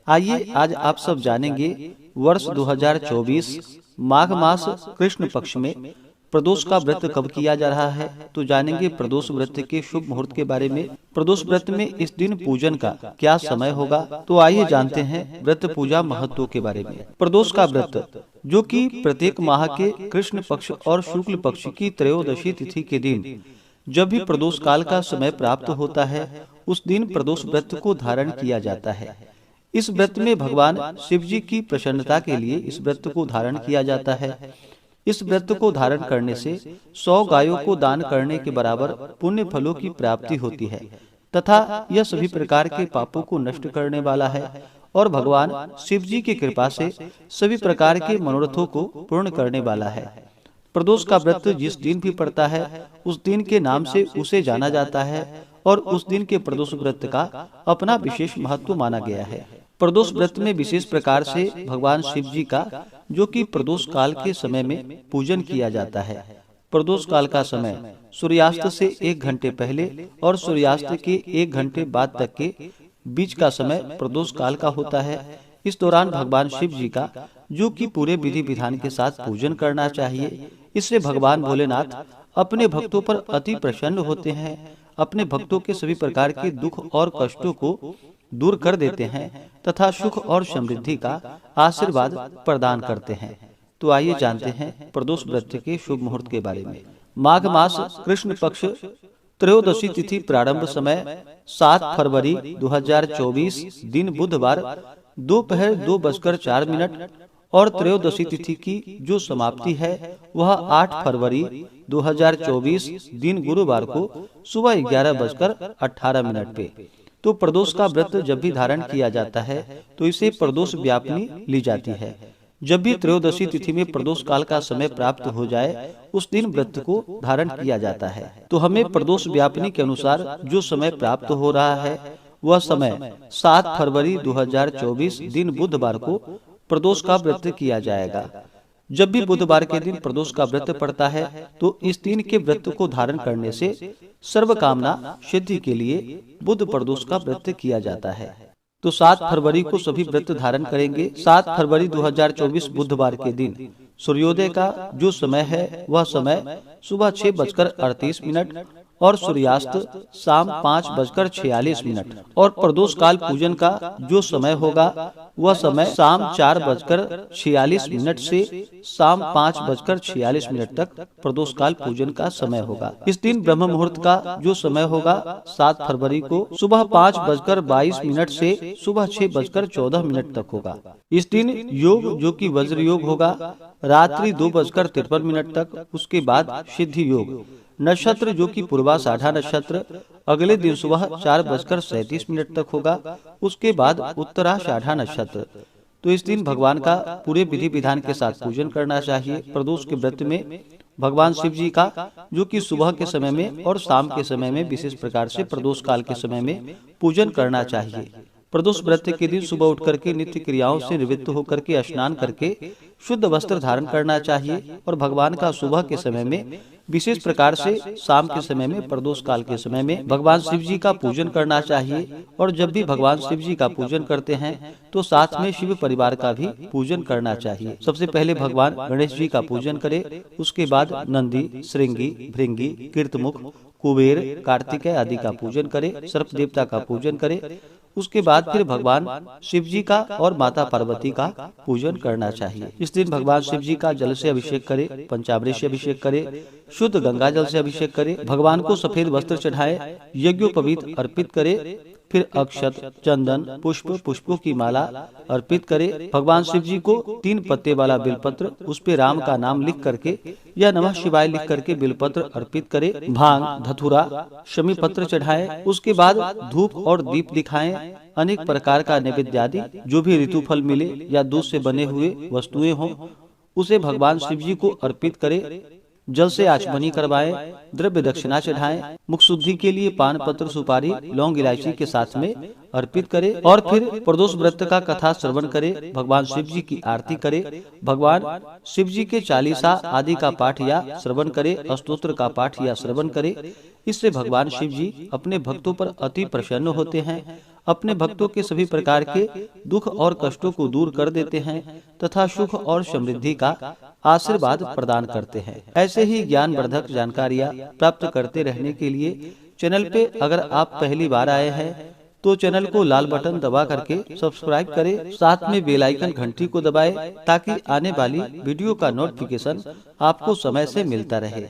आइए आज आप सब जानेंगे वर्ष 2024 माघ मास कृष्ण पक्ष में प्रदोष का व्रत कब किया जा रहा है। तो जानेंगे प्रदोष व्रत के शुभ मुहूर्त के बारे में। प्रदोष व्रत में इस दिन पूजन का क्या समय होगा। तो आइए जानते हैं व्रत पूजा महत्व के बारे में। प्रदोष का व्रत जो कि प्रत्येक माह के कृष्ण पक्ष और शुक्ल पक्ष की त्रयोदशी तिथि के दिन जब भी प्रदोष काल का समय प्राप्त होता है, उस दिन प्रदोष व्रत को धारण किया जाता है। इस व्रत में भगवान शिव जी की प्रसन्नता के लिए इस व्रत को धारण किया जाता है। इस व्रत को धारण करने से 100 गायों को दान करने के बराबर पुण्य फलों की प्राप्ति होती है तथा यह सभी प्रकार के पापों को नष्ट करने वाला है और भगवान शिव जी की कृपा से सभी प्रकार के मनोरथों को पूर्ण करने वाला है। प्रदोष का व्रत जिस दिन भी पड़ता है उस दिन के नाम से उसे जाना जाता है और उस दिन के प्रदोष व्रत का अपना विशेष महत्व माना गया है। प्रदोष व्रत में विशेष प्रकार से भगवान शिव जी का जो कि प्रदोष काल के समय में पूजन किया जाता है। प्रदोष काल का समय सूर्यास्त से 1 घंटे पहले और सूर्यास्त के 1 घंटे बाद तक के बीच का समय प्रदोष काल का होता है। इस दौरान भगवान शिव जी का जो कि पूरे विधि विधान के साथ पूजन करना चाहिए। इससे भगवान भोलेनाथ अपने भक्तों पर अति प्रसन्न होते हैं, अपने भक्तों के सभी प्रकार के दुख और कष्टों को दूर कर देते हैं तथा सुख और समृद्धि का आशीर्वाद प्रदान करते हैं। तो आइए जानते हैं प्रदोष व्रत के शुभ मुहूर्त के बारे में। माघ मास कृष्ण पक्ष त्रयोदशी तिथि प्रारंभ समय 7 फरवरी 2024 दिन बुधवार दोपहर 2:04 और त्रयोदशी तिथि की जो समाप्ति है वह 8 फरवरी 2024 दिन गुरुवार को सुबह 11:18 पे। तो प्रदोष का व्रत जब भी धारण किया जाता है तो इसे प्रदोष व्यापिनी ली जाती है। जब भी त्रयोदशी तिथि में प्रदोष काल का समय प्राप्त हो जाए उस दिन व्रत को धारण किया जाता है। तो हमें प्रदोष व्यापिनी के अनुसार जो समय प्राप्त हो रहा है वह समय 7 फरवरी 2024 दिन बुधवार को प्रदोष का व्रत किया जाएगा। जब भी बुधवार के दिन प्रदोष का व्रत पड़ता है तो इस दिन के व्रत को धारण करने से सर्व कामना सिद्धि के लिए बुध प्रदोष का व्रत किया जाता है। तो 7 फरवरी को सभी व्रत धारण करेंगे। 7 फरवरी 2024 बुधवार के दिन सूर्योदय का जो समय है वह समय सुबह 6:38 और सूर्यास्त शाम 5:46 और प्रदोष काल पूजन का जो समय होगा वह समय शाम 4:46 से शाम 5:46 तक प्रदोष काल पूजन का समय होगा। इस दिन ब्रह्म मुहूर्त का जो समय होगा 7 फरवरी को सुबह 5:22 से सुबह 6:14 तक होगा। इस दिन योग जो कि वज्र योग होगा रात्रि 2:53 तक। उसके बाद सिद्धि योग नक्षत्र जो कि पूर्वाषाढ़ा नक्षत्र अगले दिन सुबह 4:37 तक होगा। उसके बाद उत्तराषाढ़ा नक्षत्र। तो इस दिन भगवान का पूरे विधि विधान के साथ पूजन करना चाहिए। प्रदोष के व्रत में भगवान शिव जी का जो कि सुबह के समय में और शाम के समय में विशेष प्रकार से प्रदोष काल के समय में पूजन करना चाहिए। प्रदोष व्रत के दिन सुबह उठ करके नित्य क्रियाओं से निवृत्त होकर के स्नान करके शुद्ध वस्त्र धारण करना चाहिए और भगवान का सुबह के समय में विशेष प्रकार से शाम के समय में प्रदोष काल के समय में भगवान शिव जी का पूजन करना चाहिए। और जब भी भगवान शिव जी का पूजन करते हैं तो साथ में शिव परिवार का भी पूजन करना चाहिए। सबसे पहले भगवान गणेश जी का पूजन करें, उसके बाद नंदी, श्रृंगी, भृंगी, कीर्तमुख, कुबेर, कार्तिकेय आदि का पूजन करें, सर्प देवता का पूजन करें। उसके बाद फिर भगवान शिव जी का और माता पार्वती का पूजन करना चाहिए। इस दिन भगवान शिव जी का जल से अभिषेक करें, पंचामृत से अभिषेक करें, शुद्ध गंगा जल से अभिषेक करें, भगवान को सफेद वस्त्र चढ़ाएं, यज्ञोपवीत अर्पित करें, फिर अक्षत, चंदन, पुष्पों की माला अर्पित करें। भगवान शिव जी को 3 पत्ते वाला बेलपत्र, उस पे राम का नाम लिख करके या नमः शिवाय लिख करके बेलपत्र अर्पित करें। भांग, धतूरा, शमी पत्र चढ़ाएं। उसके बाद धूप और दीप दिखाएं। अनेक प्रकार का नैवेद्य आदि जो भी ऋतु फल मिले या दूध से बने हुए वस्तुएं हों उसे भगवान शिव जी को अर्पित करें। जल से आचमनी करवाएं, द्रव्य दक्षिणा चढ़ाएं, मुख शुद्धि के लिए पान पत्र, सुपारी, लौंग, इलायची के साथ में अर्पित करें और फिर प्रदोष व्रत का कथा श्रवण करें, भगवान शिव जी की आरती करें, भगवान शिव जी के चालीसा आदि का पाठ या श्रवण करें, स्तोत्र का पाठ या श्रवण करें। इससे भगवान शिव जी अपने भक्तों पर अति प्रसन्न होते हैं, अपने भक्तों के सभी प्रकार के दुख और कष्टों को दूर कर देते हैं तथा सुख और समृद्धि का आशीर्वाद प्रदान करते हैं। ऐसे ही ज्ञानवर्धक जानकारियाँ प्राप्त करते रहने के लिए चैनल पे अगर आप पहली बार आए हैं तो चैनल को लाल बटन दबा करके सब्सक्राइब करें, साथ में बेल आइकन घंटी को दबाएं ताकि आने वाली वीडियो का नोटिफिकेशन आपको समय से मिलता रहे।